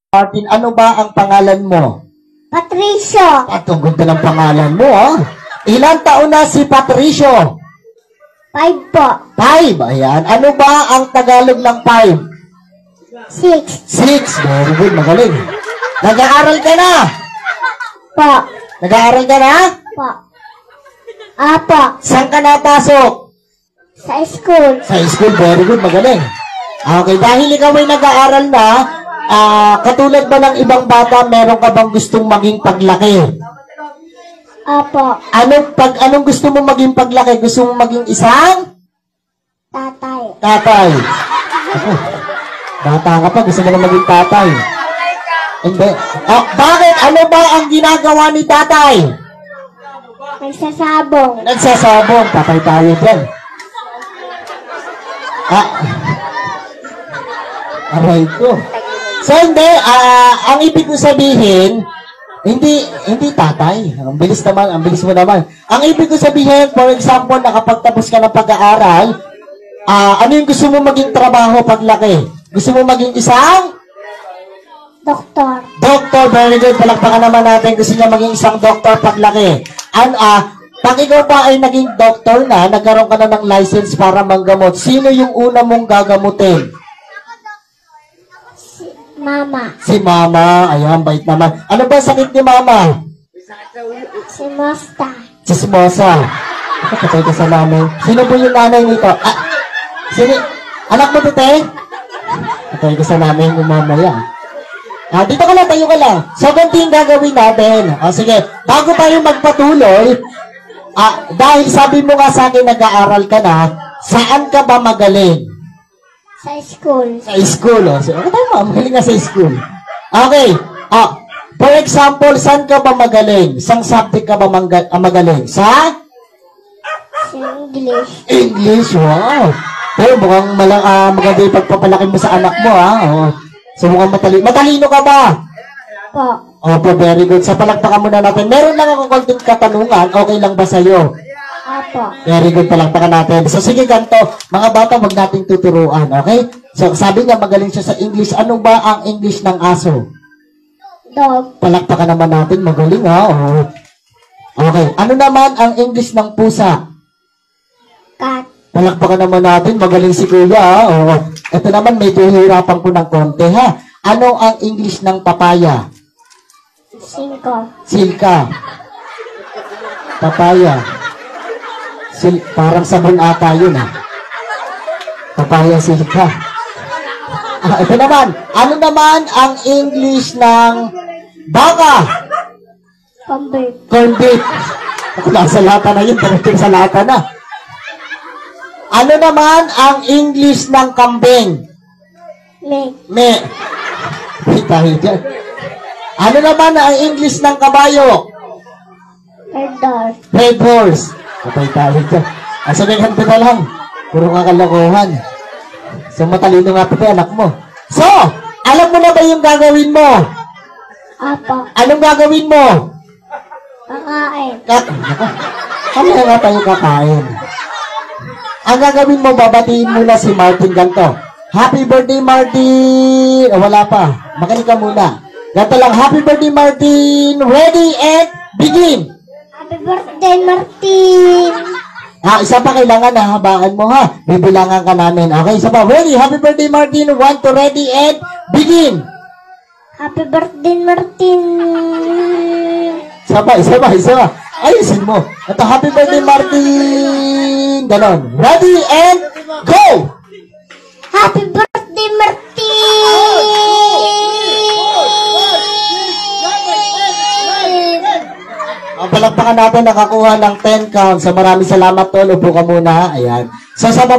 Martin, ano ba ang pangalan mo? Patricio. At ang ganda ng pangalan mo, ha? Ilang taon na si Patricio? 5 po. 5, ayan. Ano ba ang Tagalog ng 5? 6 6, very good, magaling. Nag-aaral ka na? po. Nag-aaral ka na? Po. Apo. Saan ka napasok? Sa school. Sa school, very good, magaling. Okay, dahil ikaw ay nag-aaral na, katulad ba ng ibang bata, meron ka bang gustong maging paglaki? Apo. Anong gusto mo maging paglaki? Gusto mo maging isang? Tatay. Tatay. Ako, bata ka pa, gusto mo na maging tatay. Hindi. Oh, bakit? Ano ba ang ginagawa ni tatay? Nagsasabong. Nagsasabong. Tatay tayo dyan. Aray ko. So, hindi. Ang ibig ko sabihin, hindi tatay. Ang bilis mo naman. Ang ibig ko sabihin, for example, nakapagtapos ka ng pag-aaral, ano yung gusto mo maging trabaho paglaki? Gusto mo maging isang? Doktor. Doktor, very good. Palakpakan naman natin. Gusto niya maging isang doktor paglaki. Pag ikaw pa ay naging doktor na, nagkaroon ka na ng license para manggamot, sino yung una mong gagamutin? Mama. Si mama. Ayan, bait naman. Ano ba sakit ni mama? Si Mosta. Chismosa. Katay ka sa nanay. Sino po yung nanay nito? Sino? Anak mo, tete? Katay ka sa nanay ni mama yan. Dito ka lang, tayo ka lang. So, ganito yung gagawin natin. Sige, bago tayo magpatuloy, dahil sabi mo nga sa akin, nag-aaral ka na, saan ka ba magaling? Sa school. Sa school, So, tayo magaling nga sa school. Okay. For example, saan ka ba magaling? Sang subject ka ba magaling? Sa? English. English, wow. Pero mukhang maganda yung pagpapalaki mo sa anak mo, So, mukhang matalino ka ba? Po. Opo, very good. Sa palakpakan muna natin. Meron lang akong konting katanungan. Okay lang ba sa'yo? Apo. Very good, palakpakan natin. So, sige, ganito. Mga bata, wag nating tuturuan, okay? So, sabi nga, magaling siya sa English. Ano ba ang English ng aso? Dog. Palakpakan naman natin. Magaling, Okay. Ano naman ang English ng pusa? Cat. Palakpakan naman natin. Magaling si Kuya, Ito naman, medyo hirapan ko ng konti, ha? Ano ang English ng papaya? 5. Silka. Papaya. Parang sabon ata yun, Papaya, silka. Ito naman. Ano naman ang English ng baka? Corn beef. Ako lang sa lata na yun. Talagang sa lata na. Ano naman ang English ng kambing? Me. Tayo dyan. Ano naman ang English ng kabayo? Red horse. Patay tayo dyan. Sabihan ko na lang. Puro kakalokohan. So, matalino nga pati anak mo. So, alam mo na ba yung gagawin mo? Apo. Anong gagawin mo? Kakain. Ano nga tayo kakain? Ang gagawin mo, babatiin mo na si Martin ganito. Happy birthday, Martin! Wala pa. Makinig ka muna. Ganito lang, happy birthday, Martin! Ready and begin! Happy birthday, Martin! Isa pa kailangan na habaan mo, ha? Bibilangan ka namin. Okay, isa pa. Ready? Happy birthday, Martin! 1, 2, ready and begin! Happy birthday, Martin! Isa pa. Ayusin mo. Ito, happy birthday, Martin! Ganon. Ready and go! Happy birthday, Martin! Palakpakan natin, nakakuha ng 10 counts. So, maraming salamat, tol. Upo ka muna. Ayan. So, sa